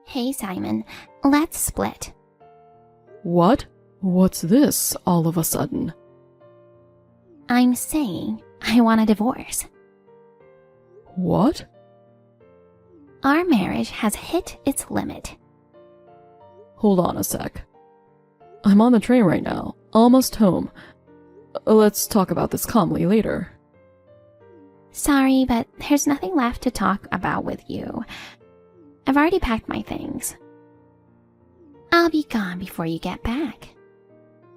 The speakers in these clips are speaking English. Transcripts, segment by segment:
Hey Simon, let's split. What? What's this all of a sudden? I'm saying I want a divorce. What? Our marriage has hit its limit. Hold on a sec. I'm on the train right now, almost home. Let's talk about this calmly later. Sorry, but there's nothing left to talk about with you. I've already packed my things. I'll be gone before you get back.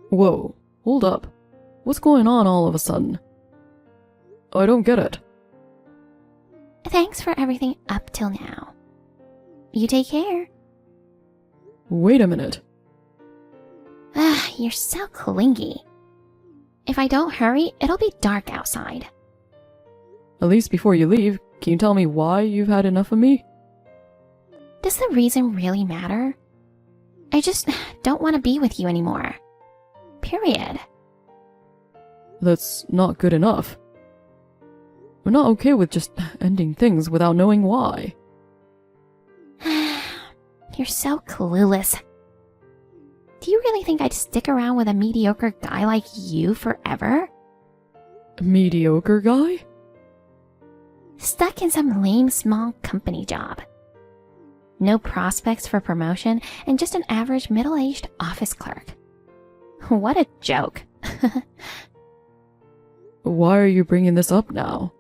Whoa, hold up. What's going on all of a sudden? I don't get it. Thanks for everything up till now. You take care. Wait a minute. You're so clingy. If I don't hurry, it'll be dark outside. At least before you leave, can you tell me why you've had enough of me? Does the reason really matter? I just don't want to be with you anymore. Period. That's not good enough. We're not okay with just ending things without knowing why. You're so clueless. Do you really think I'd stick around with a mediocre guy like you forever? Mediocre guy? Stuck in some lame small company job. No prospects for promotion and just an average middle-aged office clerk. What a joke. Why are you bringing this up now?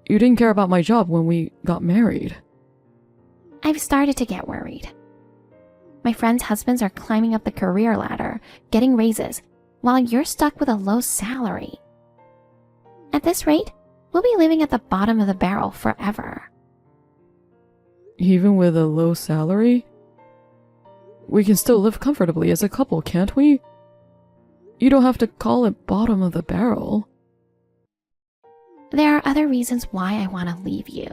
You didn't care about my job when we got married. I've started to get worried. My friends' husbands are climbing up the career ladder, getting raises, while you're stuck with a low salary. At this rate, we'll be living at the bottom of the barrel forever. Even with a low salary? We can still live comfortably as a couple, can't we? You don't have to call it bottom of the barrel. There are other reasons why I want to leave you.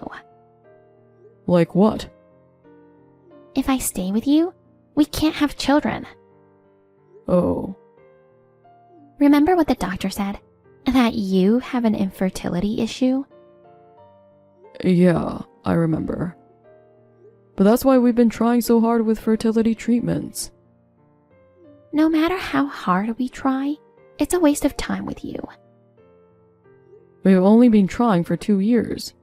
Like what? If I stay with you, we can't have children. Oh. Remember what the doctor said? That you have an infertility issue? Yeah, I remember. But that's why we've been trying so hard with fertility treatments. No matter how hard we try, it's a waste of time with you. We've only been trying for 2 years.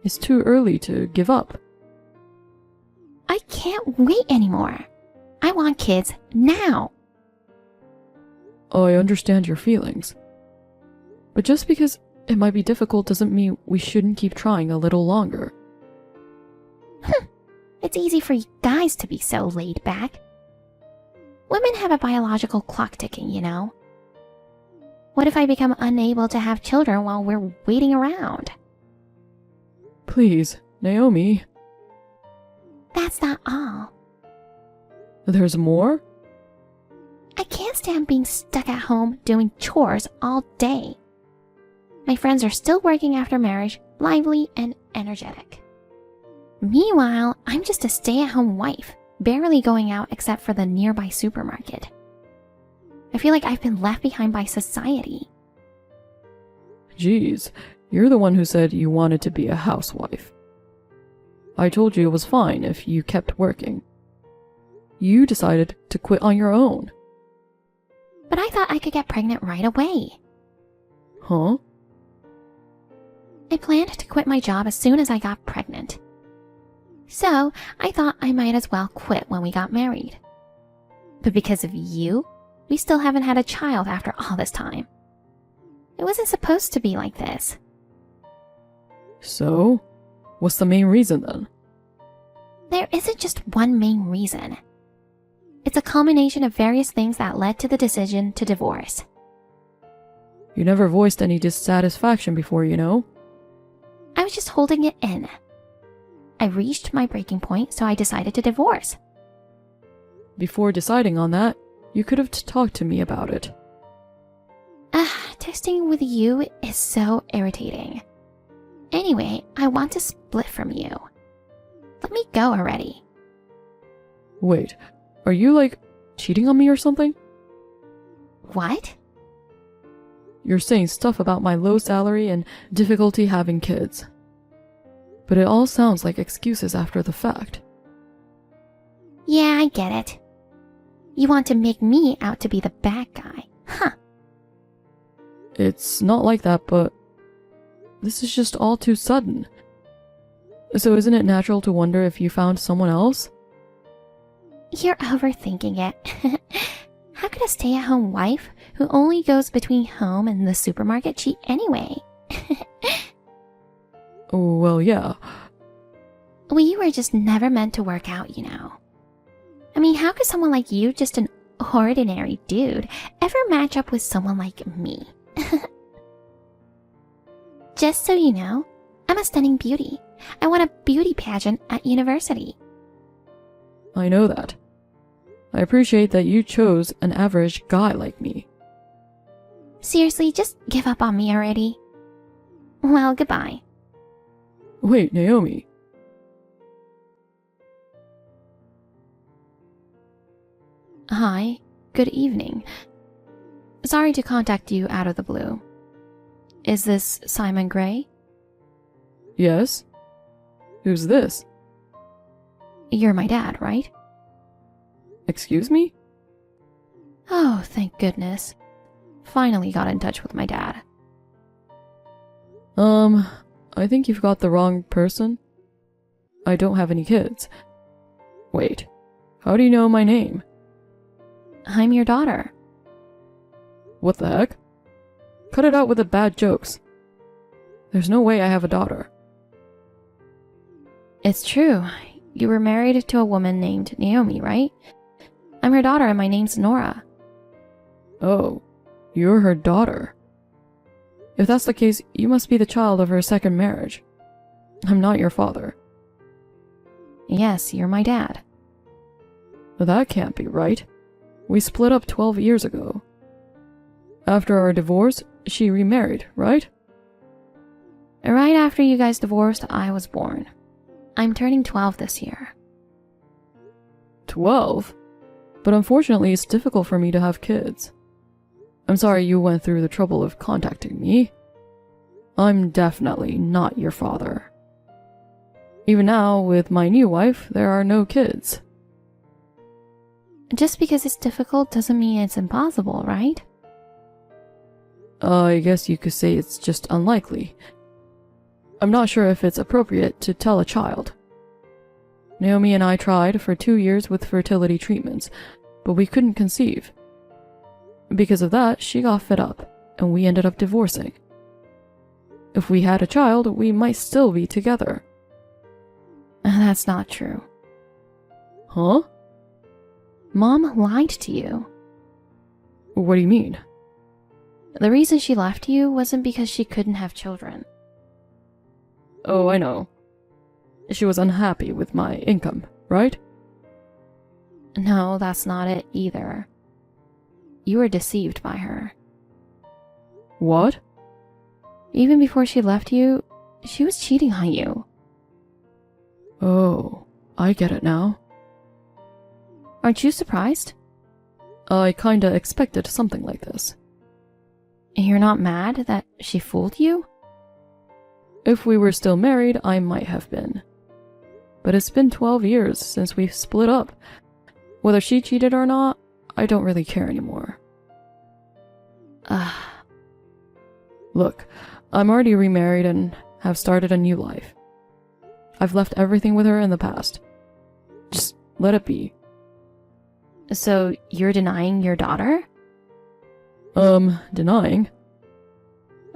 It's too early to give up. I can't wait anymore. I want kids now. I understand your feelings. But just because it might be difficult doesn't mean we shouldn't keep trying a little longer. It's easy for you guys to be so laid back. Women have a biological clock ticking, you know. What if I become unable to have children while we're waiting around? Please, Naomi. That's not all. There's more? I can't stand being stuck at home doing chores all day. My friends are still working after marriage, lively and energetic. Meanwhile, I'm just a stay-at-home wife, barely going out except for the nearby supermarket. I feel like I've been left behind by society. Geez, you're the one who said you wanted to be a housewife. I told you it was fine if you kept working. You decided to quit on your own. But I thought I could get pregnant right away. Huh? I planned to quit my job as soon as I got pregnant. So I thought I might as well quit when we got married. But because of you, we still haven't had a child after all this time. It wasn't supposed to be like this. So, what's the main reason then? There isn't just one main reason. It's a culmination of various things that led to the decision to divorce. You never voiced any dissatisfaction before, you know? I was just holding it in. I reached my breaking point, so I decided to divorce. Before deciding on that, you could have talked to me about it. Texting with you is so irritating. Anyway, I want to split from you. Let me go already. Wait, are you like cheating on me or something? What? You're saying stuff about my low salary and difficulty having kids. But it all sounds like excuses after the fact. Yeah, I get it. You want to make me out to be the bad guy. Huh. It's not like that, but this is just all too sudden. So isn't it natural to wonder if you found someone else? You're overthinking it. How could a stay-at-home wife who only goes between home and the supermarket cheat anyway? Oh, well, yeah. We were just never meant to work out, you know. I mean, how could someone like you, just an ordinary dude, ever match up with someone like me? Just so you know, I'm a stunning beauty. I won a beauty pageant at university. I know that. I appreciate that you chose an average guy like me. Seriously, just give up on me already. Well, goodbye. Wait, Naomi. Hi, good evening. Sorry to contact you out of the blue. Is this Simon Gray? Yes? Who's this? You're my dad, right? Excuse me? Oh, thank goodness. Finally got in touch with my dad. I think you've got the wrong person. I don't have any kids. Wait, how do you know my name? I'm your daughter. What the heck? Cut it out with the bad jokes. There's no way I have a daughter. It's true. You were married to a woman named Naomi, right? I'm her daughter and my name's Nora. Oh, you're her daughter. If that's the case, you must be the child of her second marriage. I'm not your father. Yes, you're my dad. That can't be right. We split up 12 years ago. After our divorce, she remarried, right? Right after you guys divorced, I was born. I'm turning 12 this year. 12? But unfortunately, it's difficult for me to have kids. I'm sorry you went through the trouble of contacting me. I'm definitely not your father. Even now, with my new wife, there are no kids. Just because it's difficult doesn't mean it's impossible, right? I guess you could say it's just unlikely. I'm not sure if it's appropriate to tell a child. Naomi and I tried for 2 years with fertility treatments, but we couldn't conceive. Because of that, she got fed up, and we ended up divorcing. If we had a child, we might still be together. That's not true. Huh? Mom lied to you. What do you mean? The reason she left you wasn't because she couldn't have children. Oh, I know. She was unhappy with my income, right? No, that's not it either. You were deceived by her. What? Even before she left you, she was cheating on you. Oh, I get it now. Aren't you surprised? I kinda expected something like this. You're not mad that she fooled you? If we were still married, I might have been. But it's been 12 years since we've split up. Whether she cheated or not, I don't really care anymore. Look, I'm already remarried and have started a new life. I've left everything with her in the past. Just let it be. So you're denying your daughter? Denying?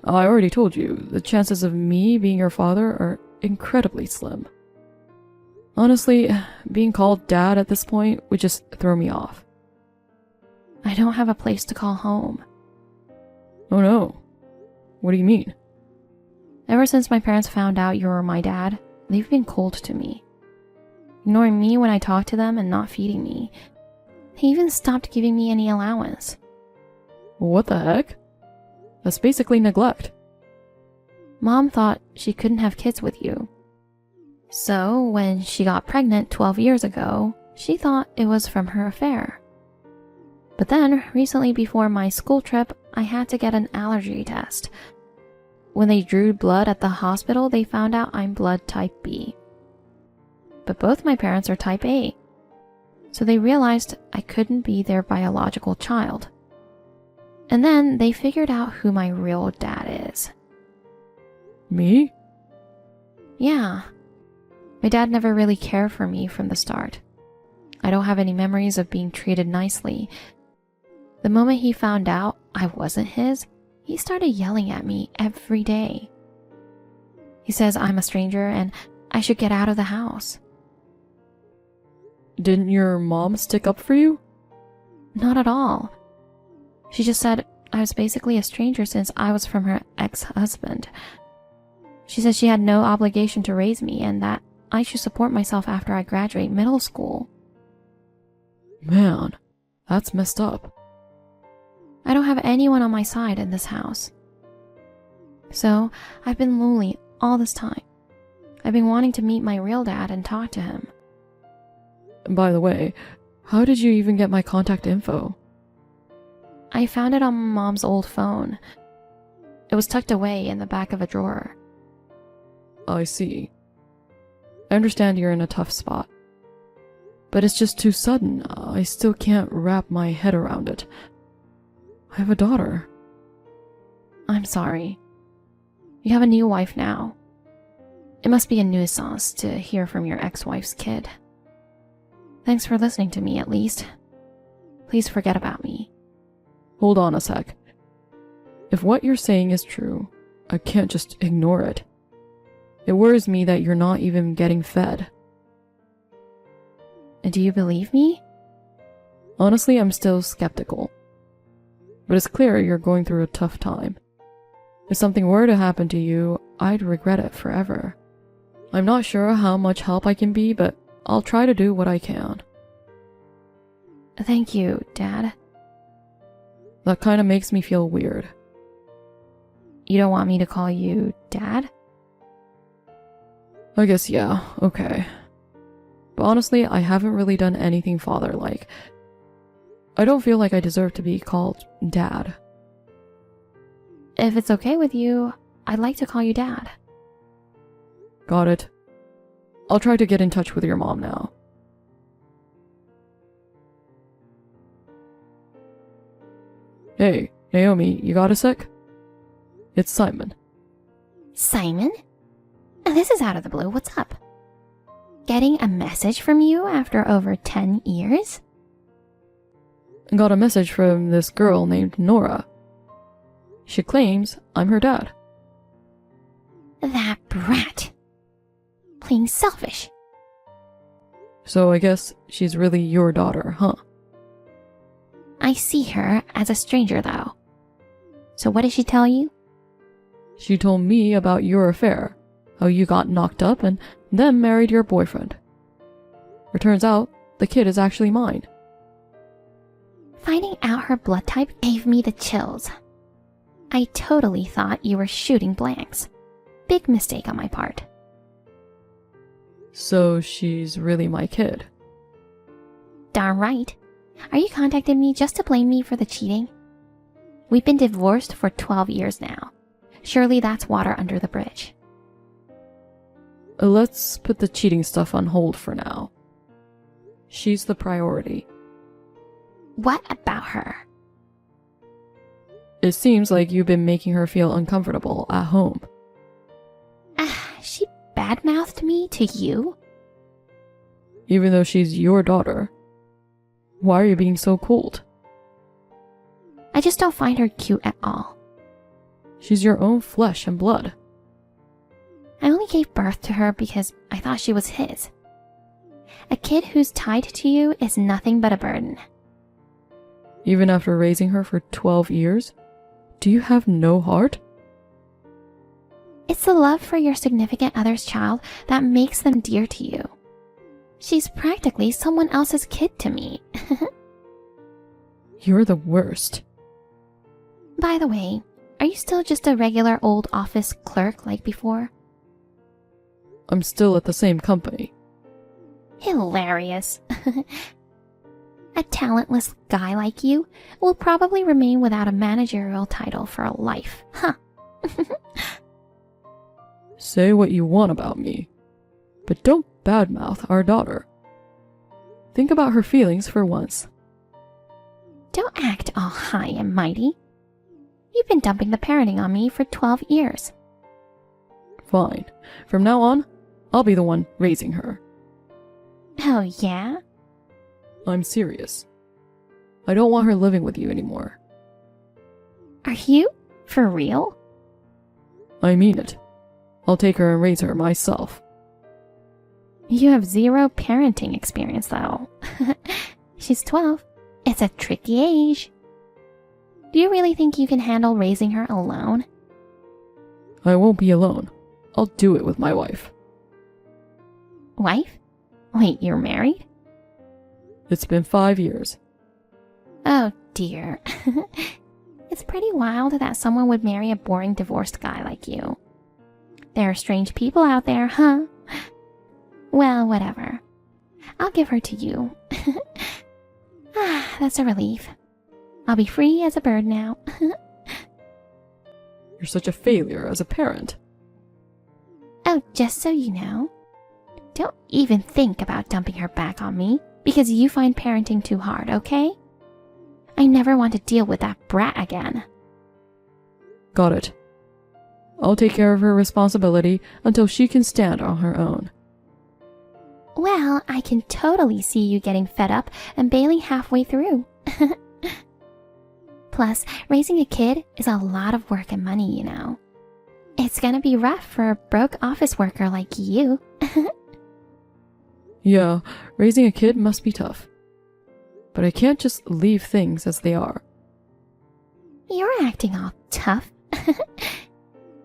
I already told you, the chances of me being your father are incredibly slim. Honestly, being called dad at this point would just throw me off. I don't have a place to call home. Oh no. What do you mean? Ever since my parents found out you were my dad, they've been cold to me. Ignoring me when I talk to them and not feeding me. They even stopped giving me any allowance. What the heck? That's basically neglect. Mom thought she couldn't have kids with you. So, when she got pregnant 12 years ago, she thought it was from her affair. But then, recently before my school trip, I had to get an allergy test. When they drew blood at the hospital, they found out I'm blood type B. But both my parents are type A. So they realized I couldn't be their biological child. And then they figured out who my real dad is. Me? Yeah. My dad never really cared for me from the start. I don't have any memories of being treated nicely. The moment he found out I wasn't his, he started yelling at me every day. He says I'm a stranger and I should get out of the house. Didn't your mom stick up for you? Not at all. She just said I was basically a stranger since I was from her ex-husband. She said she had no obligation to raise me and that I should support myself after I graduate middle school. Man, that's messed up. I don't have anyone on my side in this house. So, I've been lonely all this time. I've been wanting to meet my real dad and talk to him. By the way, how did you even get my contact info? I found it on Mom's old phone. It was tucked away in the back of a drawer. I see. I understand you're in a tough spot. But it's just too sudden. I still can't wrap my head around it. I have a daughter. I'm sorry. You have a new wife now. It must be a nuisance to hear from your ex-wife's kid. Thanks for listening to me, at least. Please forget about me. Hold on a sec. If what you're saying is true, I can't just ignore it. It worries me that you're not even getting fed. Do you believe me? Honestly, I'm still skeptical. But it's clear you're going through a tough time. If something were to happen to you, I'd regret it forever. I'm not sure how much help I can be, but I'll try to do what I can. Thank you, Dad. That kind of makes me feel weird. You don't want me to call you Dad? I guess yeah, okay. But honestly, I haven't really done anything father-like. I don't feel like I deserve to be called Dad. If it's okay with you, I'd like to call you Dad. Got it. I'll try to get in touch with your mom now. Hey, Naomi, you got a sec? It's Simon. Simon? This is out of the blue. What's up? Getting a message from you after over 10 years? Got a message from this girl named Nora. She claims I'm her dad. That brat. Plain selfish. So I guess she's really your daughter, huh? I see her as a stranger, though. So what did she tell you? She told me about your affair, how you got knocked up and then married your boyfriend. It turns out the kid is actually mine. Finding out her blood type gave me the chills. I totally thought you were shooting blanks. Big mistake on my part. So she's really my kid. Darn right. Are you contacting me just to blame me for the cheating? We've been divorced for 12 years now. Surely that's water under the bridge. Let's put the cheating stuff on hold for now. She's the priority. What about her? It seems like you've been making her feel uncomfortable at home. She badmouthed me to you? Even though she's your daughter. Why are you being so cold? I just don't find her cute at all. She's your own flesh and blood. I only gave birth to her because I thought she was his. A kid who's tied to you is nothing but a burden. Even after raising her for 12 years? Do you have no heart? It's the love for your significant other's child that makes them dear to you. She's practically someone else's kid to me. You're the worst. By the way, are you still just a regular old office clerk like before? I'm still at the same company. Hilarious. A talentless guy like you will probably remain without a managerial title for a life, huh? Say what you want about me, but don't badmouth our daughter. Think about her feelings for once. Don't act all high and mighty. You've been dumping the parenting on me for 12 years. Fine. From now on, I'll be the one raising her. Oh, yeah? I'm serious. I don't want her living with you anymore. Are you? For real? I mean it. I'll take her and raise her myself. You have zero parenting experience, though. She's 12. It's a tricky age. Do you really think you can handle raising her alone? I won't be alone. I'll do it with my wife. Wife? Wait, you're married? It's been 5 years. Oh dear. It's pretty wild that someone would marry a boring divorced guy like you. There are strange people out there, huh? Well, whatever. I'll give her to you. That's a relief. I'll be free as a bird now. You're such a failure as a parent. Oh, just so you know, don't even think about dumping her back on me because you find parenting too hard, okay? I never want to deal with that brat again. Got it. I'll take care of her responsibility until she can stand on her own. Well, I can totally see you getting fed up and bailing halfway through. Plus, raising a kid is a lot of work and money, you know. It's gonna be rough for a broke office worker like you. Yeah, raising a kid must be tough. But I can't just leave things as they are. You're acting all tough.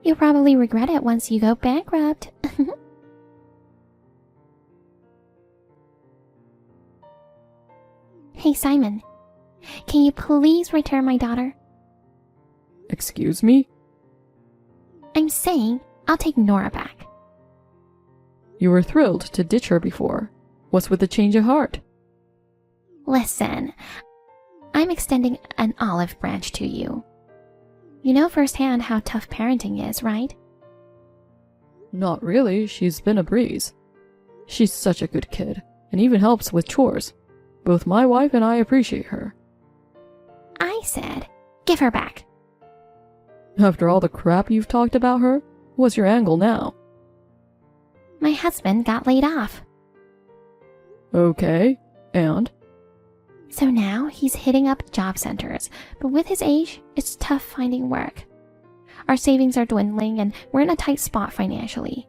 You'll probably regret it once you go bankrupt. Hey, Simon. Can you please return my daughter? Excuse me? I'm saying I'll take Nora back. You were thrilled to ditch her before. What's with the change of heart? Listen, I'm extending an olive branch to you. You know firsthand how tough parenting is, right? Not really, she's been a breeze. She's such a good kid, and even helps with chores. Both my wife and I appreciate her. I said, give her back. After all the crap you've talked about her, what's your angle now? My husband got laid off. Okay, and? So now he's hitting up job centers, but with his age, it's tough finding work. Our savings are dwindling and we're in a tight spot financially.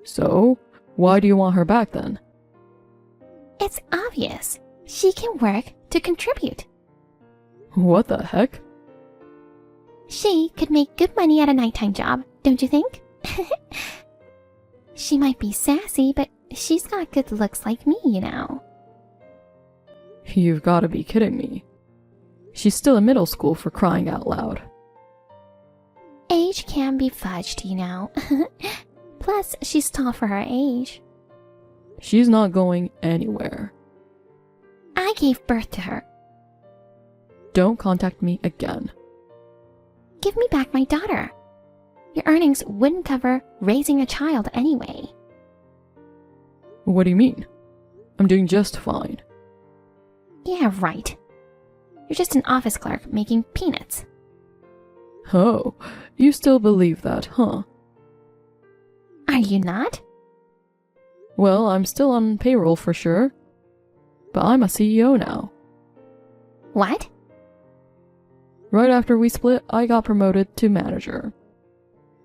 So, why do you want her back then? It's obvious. She can work to contribute. What the heck? She could make good money at a nighttime job, don't you think? She might be sassy, but she's got good looks like me, you know. You've got to be kidding me. She's still in middle school, for crying out loud. Age can be fudged, you know. Plus, she's tall for her age. She's not going anywhere. I gave birth to her. Don't contact me again. Give me back my daughter. Your earnings wouldn't cover raising a child anyway. What do you mean? I'm doing just fine. Yeah, right. You're just an office clerk making peanuts. Oh, you still believe that, huh? Are you not? Well, I'm still on payroll for sure. But I'm a CEO now. What? Right after we split, I got promoted to manager.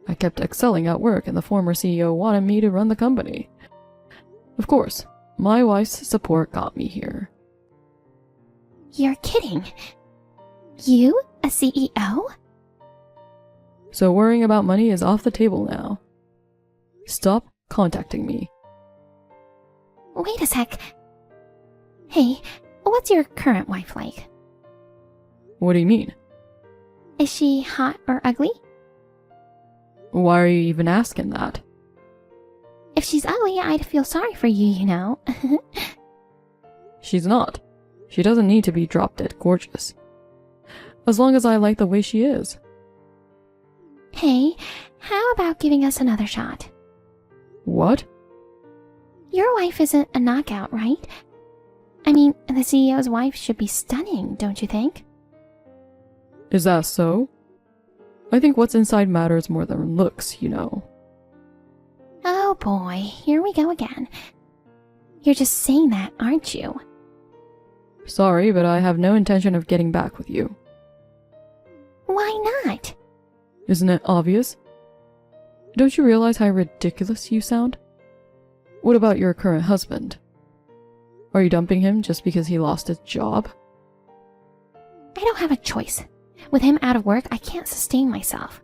I kept excelling at work and the former CEO wanted me to run the company. Of course, my wife's support got me here. You're kidding. You, a CEO? So worrying about money is off the table now. Stop contacting me. Wait a sec. Hey, what's your current wife like? What do you mean? Is she hot or ugly? Why are you even asking that? If she's ugly, I'd feel sorry for you, you know. She's not. She doesn't need to be drop dead gorgeous. As long as I like the way she is. Hey, how about giving us another shot? What? Your wife isn't a knockout, right? I mean, the CEO's wife should be stunning, don't you think? Is that so? I think what's inside matters more than looks, you know. Oh boy, here we go again. You're just saying that, aren't you? Sorry, but I have no intention of getting back with you. Why not? Isn't it obvious? Don't you realize how ridiculous you sound? What about your current husband? Are you dumping him just because he lost his job? I don't have a choice. With him out of work, I can't sustain myself.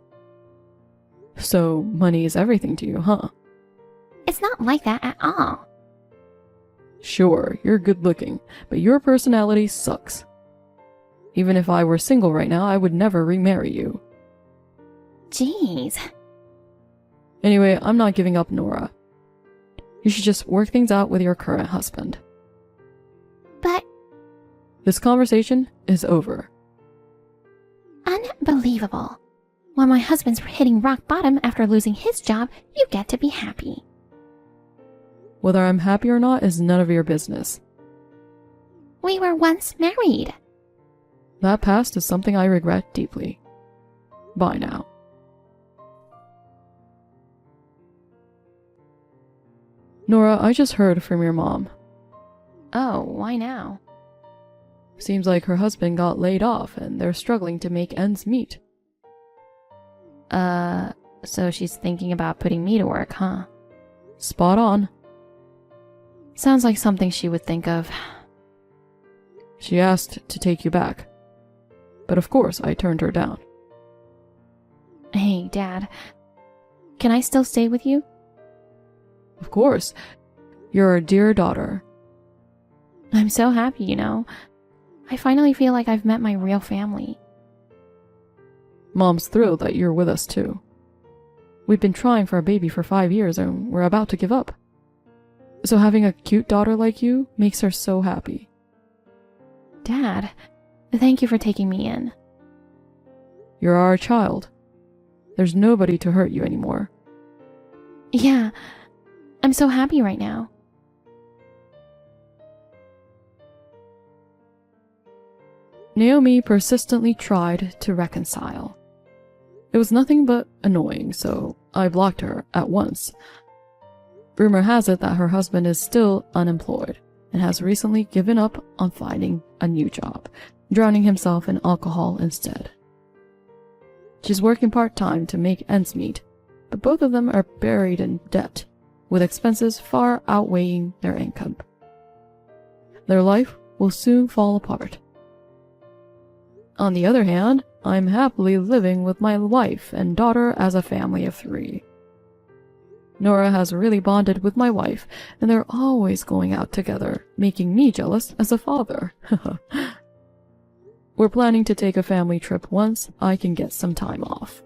So, money is everything to you, huh? It's not like that at all. Sure, you're good looking, but your personality sucks. Even if I were single right now, I would never remarry you. Jeez. Anyway, I'm not giving up, Nora. You should just work things out with your current husband. But This conversation is over. unbelievable. When my husband's hitting rock bottom after losing his job, you get to be happy. Whether I'm happy or not is none of your business. We were once married. That past is something I regret deeply. Bye now. Nora, I just heard from your mom. Oh, why now? Seems like her husband got laid off and they're struggling to make ends meet. So she's thinking about putting me to work, huh? Spot on. Sounds like something she would think of. She asked to take you back. But of course, I turned her down. Hey, Dad. Can I still stay with you? Of course. You're a dear daughter. I'm so happy, you know. I finally feel like I've met my real family. Mom's thrilled that you're with us too. We've been trying for a baby for 5 years and we're about to give up. So having a cute daughter like you makes her so happy. Dad, thank you for taking me in. You're our child. There's nobody to hurt you anymore. Yeah, I'm so happy right now. Naomi persistently tried to reconcile. It was nothing but annoying, so I blocked her at once. Rumor has it that her husband is still unemployed and has recently given up on finding a new job, drowning himself in alcohol instead. She's working part-time to make ends meet, but both of them are buried in debt, with expenses far outweighing their income. Their life will soon fall apart. On the other hand, I'm happily living with my wife and daughter as a family of 3. Nora has really bonded with my wife, and they're always going out together, making me jealous as a father. We're planning to take a family trip once I can get some time off.